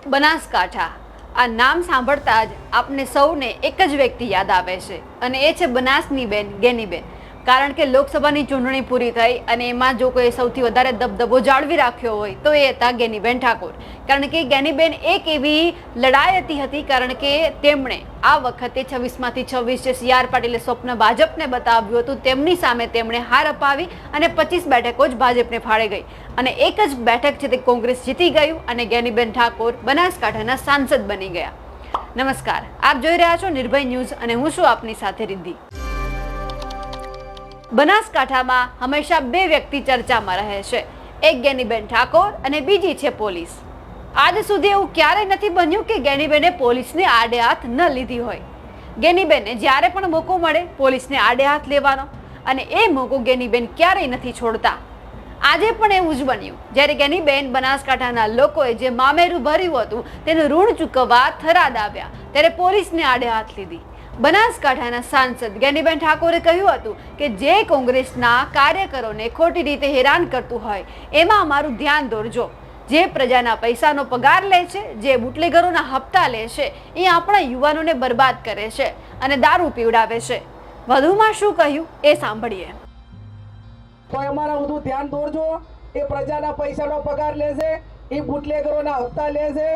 બનાસકાંઠા આ નામ સાંભળતા જ આપને સૌને એક જ વ્યક્તિ યાદ આવે છે અને એ છે બનાસની બેન ગેનીબેન. કારણ કે લોકસભાની ચૂંટણી પૂરી થઈ અને એમાં જો કોઈ સૌથી વધારે દબદબો જાળવી રાખ્યો હોય તો એ હતા ગેનીબેન ઠાકોર. કારણ કે ગેનીબેન એક એવી લડાયતી હતી, કારણ કે તેમણે આ વખતે 26માંથી 26 જે સી આર પાટીલે સ્વપ્ન ભાજપને બતાવ્યું હતું તેમની સામે તેમણે હાર અપાવી અને 25 બેઠકો જ ભાજપને ફાળે ગઈ અને એક જ બેઠક છે તે કોંગ્રેસ જીતી ગયું અને ગેનીબેન ઠાકોર બનાસકાંઠાના સાંસદ બની ગયા. નમસ્કાર, આપ જોઈ રહ્યા છો નિર્ભય ન્યૂઝ અને હું છું આપની સાથે રિદ્ધિ. બનાસકાંઠામાં હંમેશા બે વ્યક્તિ ચર્ચામાં રહે છે, એક ગેનીબેન ઠાકોર અને બીજી છે પોલીસ. આજ સુધી એવું ક્યારેય નથી બન્યું કે ગેનીબેને પોલીસને આડે હાથ ન લીધી હોય. ગેનીબેને જ્યારે પણ મોકો મળે પોલીસને આડે હાથ લેવાનો અને એ મોકો ગેનીબેન ક્યારેય નથી છોડતા. આજે પણ એવું જ બન્યું જ્યારે ગેનીબેન બનાસકાંઠાના લોકોએ જે મામેરું ભર્યું હતું તેનું ઋણ ચૂકવવા થરાદ આવ્યા ત્યારે પોલીસને આડે હાથ લીધી. બનાસકાંઠાના સાંસદ ગેનીબેન ઠાકોરે કહ્યું હતું કે જે કોંગ્રેસના કાર્યકરોને ખોટી રીતે હેરાન કરતું હોય એમાં અમારું ધ્યાન દોરજો. જે પ્રજાના પૈસાનો પગાર લે છે, જે બુટલેગરોના હપ્તા લે છે, એ આપણા યુવાનોને બરબાદ કરે છે અને દારૂ પીવડાવે છે. વધુમાં શું કહ્યું એ સાંભળીએ. તો અમારા બધું ધ્યાન દોરજો. એ પ્રજાના પૈસાનો પગાર લે છે, એ બુટલેગરોના હપ્તા લે છે,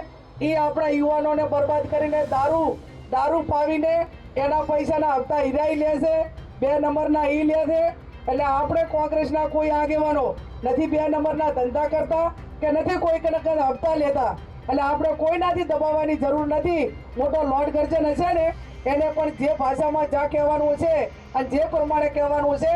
એ આપણા યુવાનોને બરબાદ કરીને દારૂ પાવીને એના પૈસાના હપ્તા હિરાઈ લે છે. 2 નંબરના ઈ લે છે. એટલે આપણે કોંગ્રેસના કોઈ આગેવાનો નથી 2 નંબરના ધંધા કરતા કે નથી કોઈ કનકના હપ્તા લેતા. એટલે આપણે કોઈનાથી દબાવવાની જરૂર નથી. મોટો લોર્ડ ગર્જન હશે ને એને પણ જે ભાષામાં જ્યાં કહેવાનું છે અને જે પ્રમાણે કહેવાનું છે.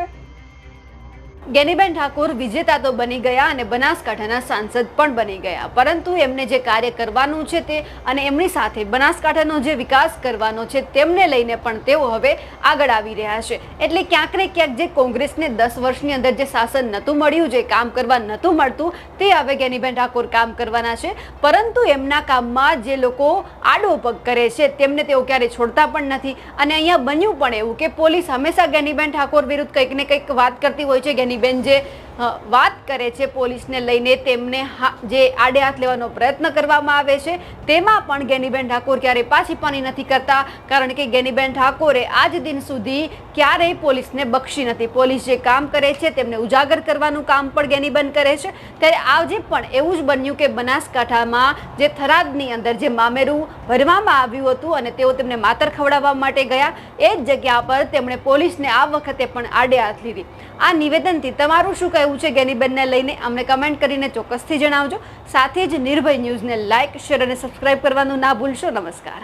ગેનીબેન ઠાકોર વિજેતા તો બની ગયા અને બનાસકાંઠાના સાંસદ પણ બની ગયા, પરંતુ એમને જે કાર્ય કરવાનું છે તે અને એમની સાથે બનાસકાંઠાનો જે વિકાસ કરવાનો છે તેમને લઈને પણ તેઓ હવે આગળ આવી રહ્યા છે. એટલે ક્યાંક ને ક્યાંક જે કોંગ્રેસને 10 વર્ષની અંદર જે શાસન નહોતું મળ્યું, જે કામ કરવા નહોતું મળતું, તે હવે ગેનીબેન ઠાકોર કામ કરવાના છે. પરંતુ એમના કામમાં જે લોકો આડો પગ કરે છે તેમને તેઓ ક્યારેય છોડતા પણ નથી. અને અહીંયા બન્યું પણ એવું કે પોલીસ હંમેશા ગેનીબેન ઠાકોર વિરુદ્ધ કંઈક ને કંઈક વાત કરતી હોય છે. ગેનીબેન જે વાત કરે છે પોલીસને લઈને, તેમને જે આડે હાથ લેવાનો પ્રયત્ન કરવામાં આવે છે તેમાં પણ ગેનીબેન ઠાકોર ક્યારેય પાછીપાની નથી કરતા. કારણ કે ગેનીબેન ઠાકોરે આજ દિન સુધી ક્યારેય પોલીસને બક્ષી નથી. પોલીસ જે કામ કરે છે તેમને ઉજાગર કરવાનું કામ પણ ગેનીબેન કરે છે. ત્યારે આજે પણ એવું જ બન્યું કે બનાસકાંઠામાં જે થરાદની અંદર જે મામેરું ભરવામાં આવ્યું હતું અને તેઓ તેમને માતર ખવડાવવા માટે ગયા, એ જ જગ્યા પર તેમણે પોલીસને આ વખતે પણ આડે હાથ લીધી. આ નિવેદનથી તમારું શું કહેવું છે ગેનીબેનને લઈને અમને કમેન્ટ કરીને ચોક્કસથી જણાવજો. સાથે જ નિર્ભય ન્યૂઝને લાઇક, શેર અને સબસ્ક્રાઇબ કરવાનું ના ભૂલશો. નમસ્કાર.